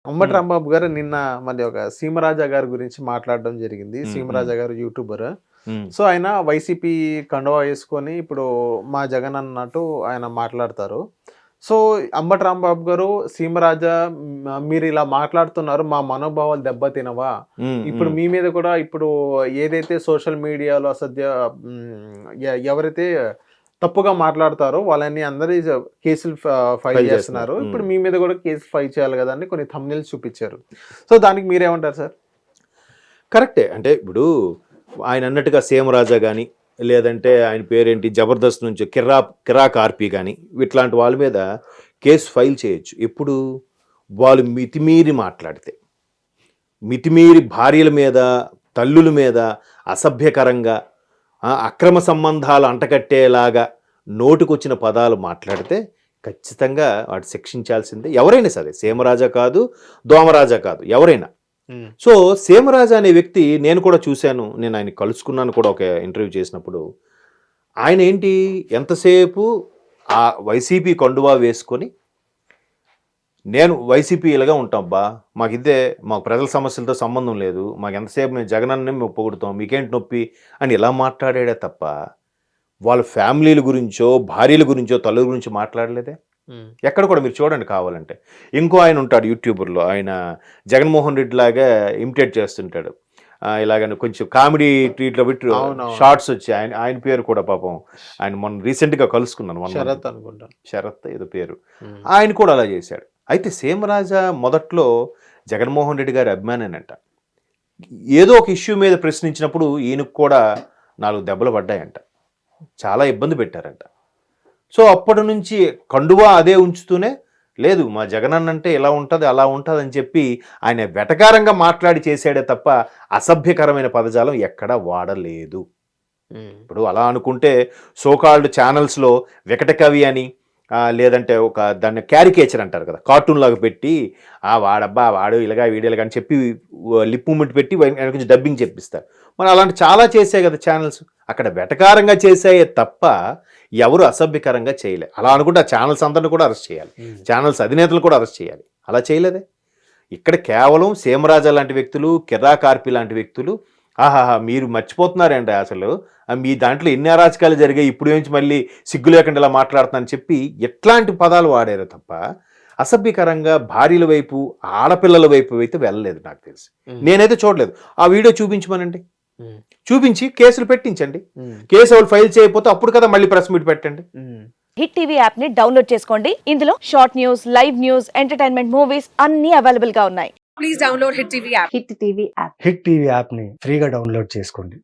అంబటి రాంబాబు గారు నిన్న మళ్ళీ ఒక సీమరాజా గారి గురించి మాట్లాడడం జరిగింది. సీమరాజా గారు యూట్యూబర్. సో ఆయన వైసీపీ కండువా వేసుకొని ఇప్పుడు మా జగన్ అన్నట్టు ఆయన మాట్లాడతారు. సో అంబటి రాంబాబు గారు సీమరాజా మీరు ఇలా మాట్లాడుతున్నారు, మా మనోభావాలు దెబ్బతినవా? ఇప్పుడు మీ మీద కూడా ఇప్పుడు ఏదైతే సోషల్ మీడియాలో అసభ్య ఎవరైతే తప్పుగా మాట్లాడతారో వాళ్ళని అందరి కేసులు ఫైల్ చేస్తున్నారు. ఇప్పుడు మీ మీద కూడా కేసులు ఫైల్ చేయాలి కదా అని కొన్ని థంబ్నెయిల్స్ చూపించారు. సో దానికి మీరేమంటారు సార్? కరెక్టే. అంటే ఇప్పుడు ఆయన అన్నట్టుగా సీమరాజా కానీ లేదంటే ఆయన పేరేంటి జబర్దస్త్ నుంచి కిరా కార్పి కానీ ఇట్లాంటి వాళ్ళ మీద కేసు ఫైల్ చేయొచ్చు. ఎప్పుడు వాళ్ళు మితిమీరి మాట్లాడితే, మితిమీరి భార్యల మీద తల్లుల మీద అసభ్యకరంగా అక్రమ సంబంధాలు అంటకట్టేలాగా నోటుకొచ్చిన పదాలు మాట్లాడితే ఖచ్చితంగా వాటి శిక్షించాల్సిందే. ఎవరైనా సరే, సీమరాజా కాదు, దోమరాజా కాదు, ఎవరైనా. సో సీమరాజా అనే వ్యక్తి నేను కూడా చూశాను, నేను ఆయన కలుసుకున్నాను కూడా ఒక ఇంటర్వ్యూ చేసినప్పుడు. ఆయన ఏంటి ఎంతసేపు ఆ వైసీపీ కండువా వేసుకొని నేను వైసీపీలుగా ఉంటాబ్బా, మాకు ప్రజల సమస్యలతో సంబంధం లేదు, మాకు ఎంతసేపు మేము జగనన్నే మేము పొగుడుతాం, మీకేంటి నొప్పి అని ఇలా మాట్లాడాడే తప్ప వాళ్ళ ఫ్యామిలీల గురించో భార్యల గురించో తల్లుల గురించి మాట్లాడలేదే. ఎక్కడ కూడా మీరు చూడండి కావాలంటే. ఇంకో ఆయన ఉంటాడు యూట్యూబర్లో, ఆయన జగన్మోహన్ రెడ్డి లాగా ఇమిటేట్ చేస్తుంటాడు. ఇలాగని కొంచెం కామెడీ ట్రీట్లో పెట్టి షార్ట్స్ వచ్చి ఆయన పేరు కూడా పాపం ఆయన మొన్న రీసెంట్గా కలుసుకున్నాను, శరత్ అనుకుంటా, శరత్ ఏదో పేరు. ఆయన కూడా అలా చేశాడు. అయితే సీమరాజా మొదట్లో జగన్మోహన్ రెడ్డి గారి అభిమానేనంట. ఏదో ఒక ఇష్యూ మీద ప్రశ్నించినప్పుడు ఈయనకు కూడా 4 దెబ్బలు పడ్డాయంట, చాలా ఇబ్బంది పెట్టారంట. సో అప్పటి నుంచి కండువా అదే ఉంచుతూనే లేదు మా జగనన్న అంటే ఇలా ఉంటుంది అలా ఉంటుంది అని చెప్పి ఆయన వెటకారంగా మాట్లాడి చేసాడే తప్ప అసభ్యకరమైన పదజాలం ఎక్కడా వాడలేదు. ఇప్పుడు అలా అనుకుంటే సోకాల్డ్ ఛానల్స్లో వికట కవి అని లేదంటే ఒక దాన్ని క్యారికేచర్ అంటారు కదా, కార్టూన్ లాగా పెట్టి వాడబ్బా వాడు ఇలాగా వీడియోలుగా అని చెప్పి లిప్ మూమెంట్ పెట్టి కొంచెం డబ్బింగ్ చెప్పిస్తారు. మరి అలాంటి చాలా చేసాయి కదా ఛానల్స్, అక్కడ వెటకారంగా చేసాయే తప్ప ఎవరు అసభ్యకరంగా చేయలే. అలా అనుకుంటే ఆ ఛానల్స్ అందరిని కూడా అరెస్ట్ చేయాలి, ఛానల్స్ అధినేతలు కూడా అరెస్ట్ చేయాలి. అలా చేయలేదే. ఇక్కడ కేవలం సీమరాజా లాంటి వ్యక్తులు, కిరా కార్పి లాంటి వ్యక్తులు మీరు మర్చిపోతున్నారండి అసలు మీ దాంట్లో ఎన్ని అరాచకాలు జరిగాయి, ఇప్పుడు నుంచి మళ్ళీ సిగ్గు లేకుండా ఇలా మాట్లాడుతున్నానని చెప్పి ఎట్లాంటి పదాలు వాడారు తప్ప అసభ్యకరంగా భార్యల వైపు ఆడపిల్లల వైపు అయితే వెళ్ళలేదు నాకు తెలిసి. నేనైతే చూడలేదు. ఆ వీడియో చూపించమనండి, చూపించి కేసులు పెట్టించండి. కేసు వాళ్ళు ఫైల్ చేయకపోతే అప్పుడు కదా మళ్ళీ ప్రెస్ మీట్ పెట్టండి. హిట్ టీవీ యాప్ ని డౌన్లోడ్ చేసుకోండి. ఇందులో short news, live news, entertainment movies అన్ని అవైలబుల్ గా ఉన్నాయి. Please download hit TV app. Hit TV app ని ఫ్రీగా డౌన్లోడ్ చేసుకోండి.